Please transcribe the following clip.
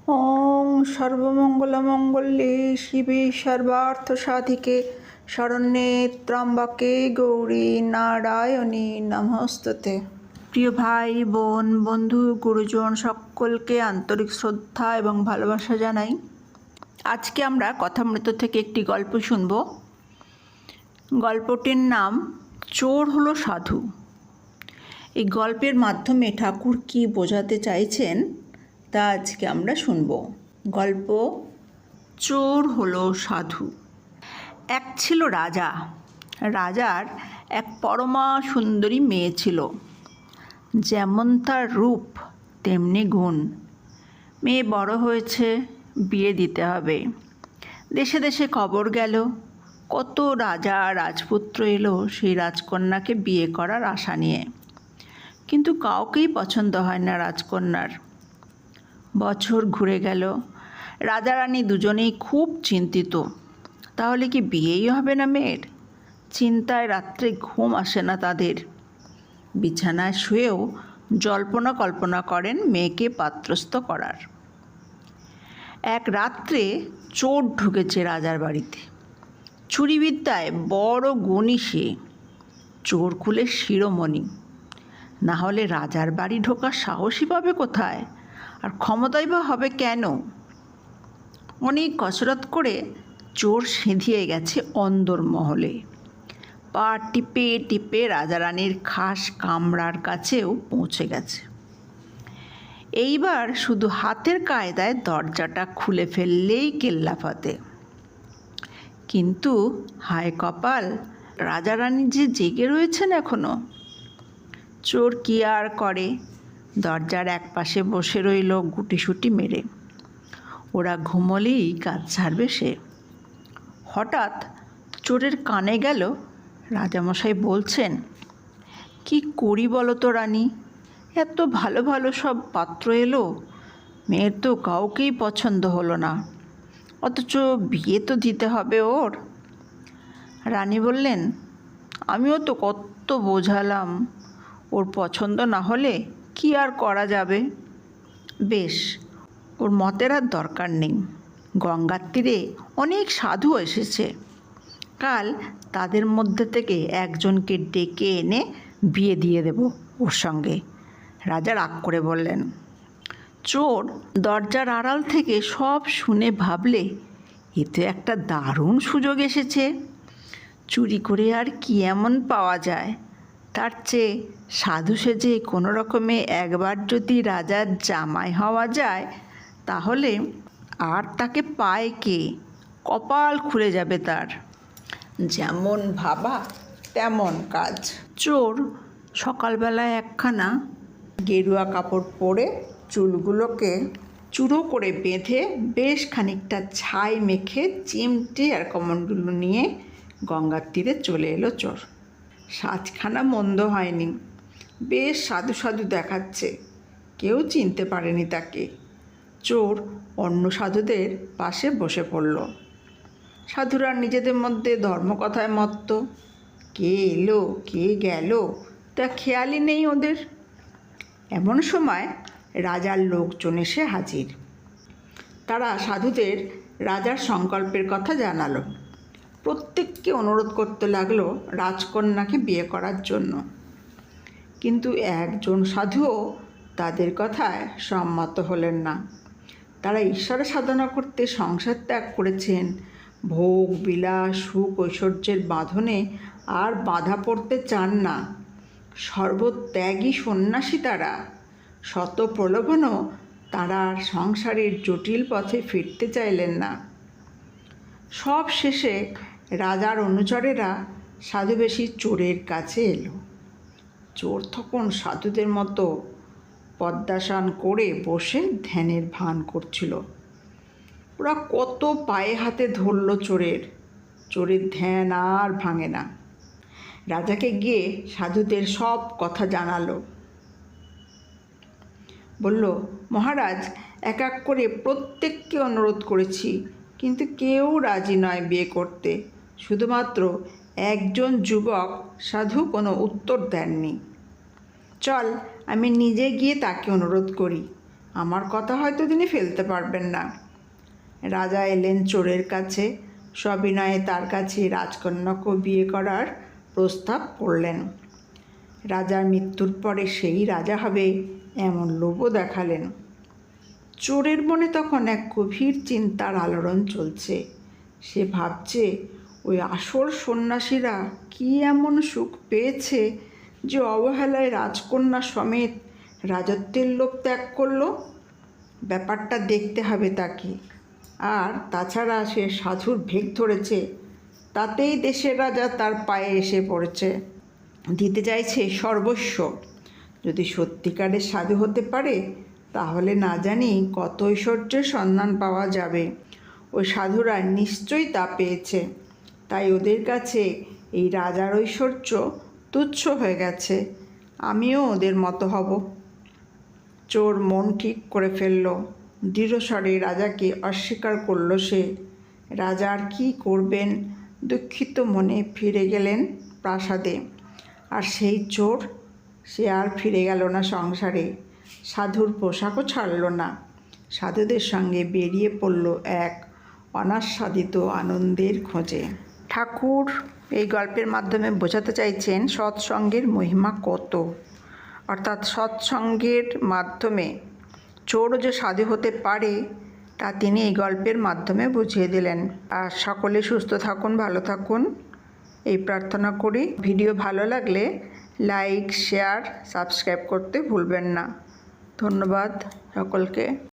ওং সর্বমঙ্গলমঙ্গলে শিবে সর্বার্থসাধিকে শরণ্যে ত্র্যম্বকে গৌরী নারায়ণী নমস্তুতে। প্রিয় ভাই বোন বন্ধু গুরুজন সকলকে আন্তরিক শ্রদ্ধা এবং ভালোবাসা জানাই। আজকে আমরা কথামৃত থেকে একটি গল্প শুনব। গল্পটির নাম চোর হলো সাধু। এই গল্পের মাধ্যমে ঠাকুর কি বোঝাতে চাইছেন তা আজকে আমরা শুনব। গল্প চোর হলো সাধু। এক ছিল রাজা। রাজার এক পরমা সুন্দরী মেয়ে ছিল। যেমন তার রূপ তেমনি গুণ। মেয়ে বড় হয়েছে, বিয়ে দিতে হবে। দেশে দেশে খবর গেল, কত রাজা রাজপুত্র এলো সেই রাজকন্যাকে বিয়ে করার আশা নিয়ে, কিন্তু কাউকেই পছন্দ হয় না রাজকন্যার। বছর ঘুরে গেল, রাজা রানী দুজনেই খুব চিন্তিত। তাহলে কি বিয়েই হবে না মেয়ের? চিন্তায় রাত্রে ঘুম আসে না তাদের। বিছানায় শুয়েও জল্পনা কল্পনা করেন মেয়েকে পাত্রস্থ করার। এক রাত্রে চোর ঢুকেছে রাজার বাড়িতে। চুরিবিদ্যায় বড় গুণী সে। চোর কুলের শিরোমণি, না হলে রাজার বাড়ি ঢোকার সাহসই পাবে কোথায়, আর ক্ষমতাই বা হবে কেন? অনেক কসরত করে চোর সেঁধিয়ে গেছে অন্দরমহলে। পা টিপে টিপে রাজা রানীর খাস কামরার কাছেও পৌঁছে গেছে। এইবার শুধু হাতের কায়দায় দরজাটা খুলে ফেললেই কেল্লাফাতে। কিন্তু হায় কপাল, রাজা রানী যে জেগে রয়েছেন এখনো। চোর কি আর করে, দরজার এক পাশে বসে রইল গুটিসুটি মেরে। ওরা ঘুমলেই কাজ ছাড়বে সে। হঠাৎ চোরের কানে গেল রাজামশাই বলছেন, কি করি বলো তো রানী, এত ভালো ভালো সব পাত্র এলো, মেয়ের তো কাউকেই পছন্দ হলো না, অথচ বিয়ে তো দিতে হবে ওর। রানী বললেন, আমিও তো কত বোঝালাম, ওর পছন্দ না হলে কি আর করা যাবে। বেশ, ওর মতের আর দরকার নেই। গঙ্গার তীরে অনেক সাধু এসেছে, কাল তাদের মধ্যে থেকে একজনকে ডেকে এনে বিয়ে দিয়ে দেব ওর সঙ্গে। রাজা রাগ করে বললেন। চোর দরজার আড়াল থেকে সব শুনে ভাবলে, এ তো একটা দারুণ সুযোগ এসেছে। চুরি করে আর কি এমন পাওয়া যায়, তার চেয়ে সাধু সেজে কোনো রকমে একবার যদি রাজার জামাই হওয়া যায়, তাহলে আর তাকে পায় কে, কপাল খুলে যাবে তার। যেমন ভাবা তেমন কাজ। চোর সকালবেলায় একখানা গেরুয়া কাপড় পরে চুলগুলোকে চূড়ো করে বেঁধে বেশ খানিকটা ছাই মেখে চিমটে আর কমণ্ডলু নিয়ে গঙ্গার তীরে চলে এলো চোর। সাজখানা মন্দ হয়নি, বেশ সাধু সাধু দেখাচ্ছে, কেউ চিনতে পারেনি তাকে। চোর অন্য সাধুদের পাশে বসে পড়ল। সাধুরা নিজেদের মধ্যে ধর্মকথায় মত্ত, কে এলো কে গেল তা খেয়ালই নেই ওদের। এমন সময় রাজার লোকজন এসে হাজির। তারা সাধুদের রাজার সংকল্পের কথা জানালো। প্রত্যেককে অনুরোধ করতে লাগলো রাজকন্যাকে বিয়ে করার জন্য। কিন্তু একজন সাধুও তাদের কথায় সম্মত হলেন না। তারা ঈশ্বরের সাধনা করতে সংসার ত্যাগ করেছেন, ভোগ বিলাস সুখ ঐশ্বর্যের বাঁধনে আর বাধা পড়তে চান না। সর্বত্যাগী সন্ন্যাসী তারা। শত প্রলোভনও তারা সংসারের জটিল পথে ফিরতে চাইলেন না। সব শেষে রাজার অনুচরেরা সাধুবেশী চোরের কাছে এলো। চোর তখন সাধুদের মতো পদ্মাসন করে বসে ধ্যানের ভান করছিল। ওরা কত পায়ে হাতে ধরল চোরের। চোরের ধ্যান আর ভাঙে না। রাজাকে গিয়ে সাধুদের সব কথা জানালো। বলল, মহারাজ, এক এক করে প্রত্যেককে অনুরোধ করেছি, কিন্তু কেউ রাজি নয় বিয়ে করতে। শুধুমাত্র একজন যুবক সাধু কোনো উত্তর দেননি। চল, আমি নিজে গিয়ে তাকে অনুরোধ করি। আমার কথা হয়তো তিনি ফেলতে পারবেন না। রাজা এলেন চোরের কাছে, সবিনয়ে তার কাছে রাজকন্যাকে বিয়ে করার প্রস্তাব করলেন। রাজার মৃত্যুর পরে সেই রাজা হবে এমন লোভও দেখালেন। চোরের মনে তখন এক গভীর চিন্তার আলোড়ন চলছে। সে ভাবছে, ওই আসল সন্ন্যাসীরা কি এমন সুখ পেয়েছে যে অবহেলায় রাজকন্যা সমেত রাজত্বের লোভ ত্যাগ করলো। ব্যাপারটা দেখতে হবে তাকে। আর তাছাড়া সে সাধুর ভেগ ধরেছে, তাতেই দেশের রাজা তার পায়ে এসে পড়েছে, দিতে চাইছে সর্বস্ব। যদি সত্যিকারের সাধু হতে পারে তাহলে না জানি কত ঐশ্বর্যের সন্ধান পাওয়া যাবে। ওই সাধুরা নিশ্চয়ই তা পেয়েছে, তাই ওদের কাছে এই রাজার ঐশ্বর্য তুচ্ছ হয়ে গেছে। আমিও ওদের মতো হব। চোর মন ঠিক করে ফেলল। দৃঢ়স্বরে রাজাকে অস্বীকার করল সে। রাজা আর কী করবেন, দুঃখিত মনে ফিরে গেলেন প্রাসাদে। আর সেই চোর, সে আর ফিরে গেল না সংসারে। সাধুর পোশাকও ছাড়ল না। সাধুদের সঙ্গে বেরিয়ে পড়ল এক অনাস্বাদিত আনন্দের খোঁজে। ঠাকুর এই গল্পের মাধ্যমে বোঝাতে চাইছেন সৎসঙ্গের মহিমা কত। অর্থাৎ সৎসঙ্গের মাধ্যমে চোরও যে সাধু হতে পারে তা তিনি এই গল্পের মাধ্যমে বুঝিয়ে দিলেন। আর সকলে সুস্থ থাকুন, ভালো থাকুন এই প্রার্থনা করি। ভিডিও ভালো লাগলে লাইক, শেয়ার, সাবস্ক্রাইব করতে ভুলবেন না। ধন্যবাদ সকলকে।